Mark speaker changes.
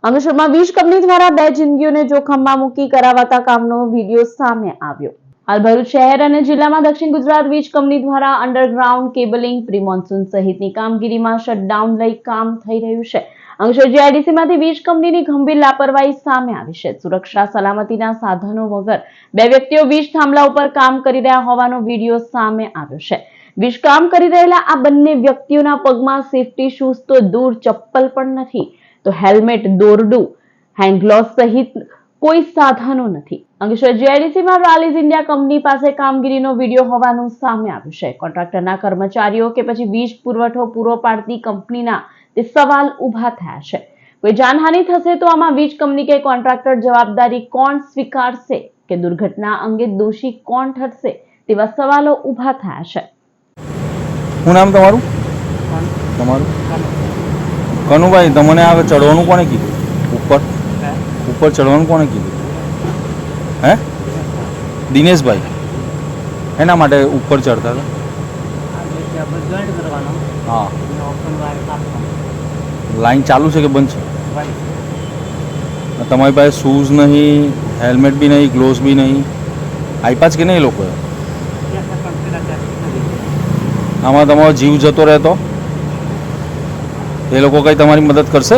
Speaker 1: અંકલેશ્વરમાં વીજ કંપની દ્વારા 2 જિંદગીઓને જોખમમાં મૂકી કરાવાતા કામનો વિડીયો સામે આવ્યો। હાલ ભરૂચ શહેર અને જિલ્લામાં દક્ષિણ ગુજરાત વીજ કંપની દ્વારા અંડરગ્રાઉન્ડ કેબલિંગ, પ્રી મોન્સૂન સહિતની કામગીરીમાં શટડાઉન લઈ કામ થઈ રહ્યું છે। અંકલેશ્વર જીઆઈડીસીમાંથી વીજ કંપનીની ગંભીર લાપરવાહી સામે આવી છે। સુરક્ષા સલામતીના સાધનો વગર 2 વ્યક્તિઓ વીજ થાંભલા ઉપર કામ કરી રહ્યા હોવાનો વિડીયો સામે આવ્યો છે। વીજ કામ કરી રહેલા આ બંને વ્યક્તિઓના પગમાં સેફટી શૂઝ તો દૂર, ચપ્પલ પણ નથી, તો હેલ્મેટ, દોરડું, હેન્ડ ગ્લોવ્સ સહિત કોઈ સાધનો નથી। અંકલેશ્વર જીઆઈડીસીમાં રાલીઝ ઇન્ડિયા કંપની પાસે કામગીરીનો વિડીયો હોવાનું સામે આવ્યું છે। કોન્ટ્રાક્ટરના કર્મચારીઓ કે પછી વીજ પુરવઠો પૂરો પાડતી કંપનીના તે સવાલ ઉભા થયા છે। કોઈ જાનહાનિ થશે તો આમાં વીજ કંપની કે કોન્ટ્રાક્ટર જવાબદારી કોણ સ્વીકારશે કે દુર્ઘટના અંગે દોષી કોણ ઠરશે તેવા સવાલો ઉભા થયા છે।
Speaker 2: શું નામ તમારું? કનુભાઈ, તમને આ ચડવાનું કોને કીધું? ઉપર ચડવાનું કોને કીધું? હે, દિનેશભાઈ એના માટે ઉપર ચડતા હતા? હા, લાઈન ચાલુ છે કે બંધ છે? તમારી પાસે શૂઝ નહીં, હેલ્મેટ બી નહીં, ગ્લોવ્સ બી નહીં, આપ્યા જ કે નહીં લોકોએ? આમાં તમારો જીવ જતો રહેતો એ લોકો કંઈ તમારી મદદ કરશે?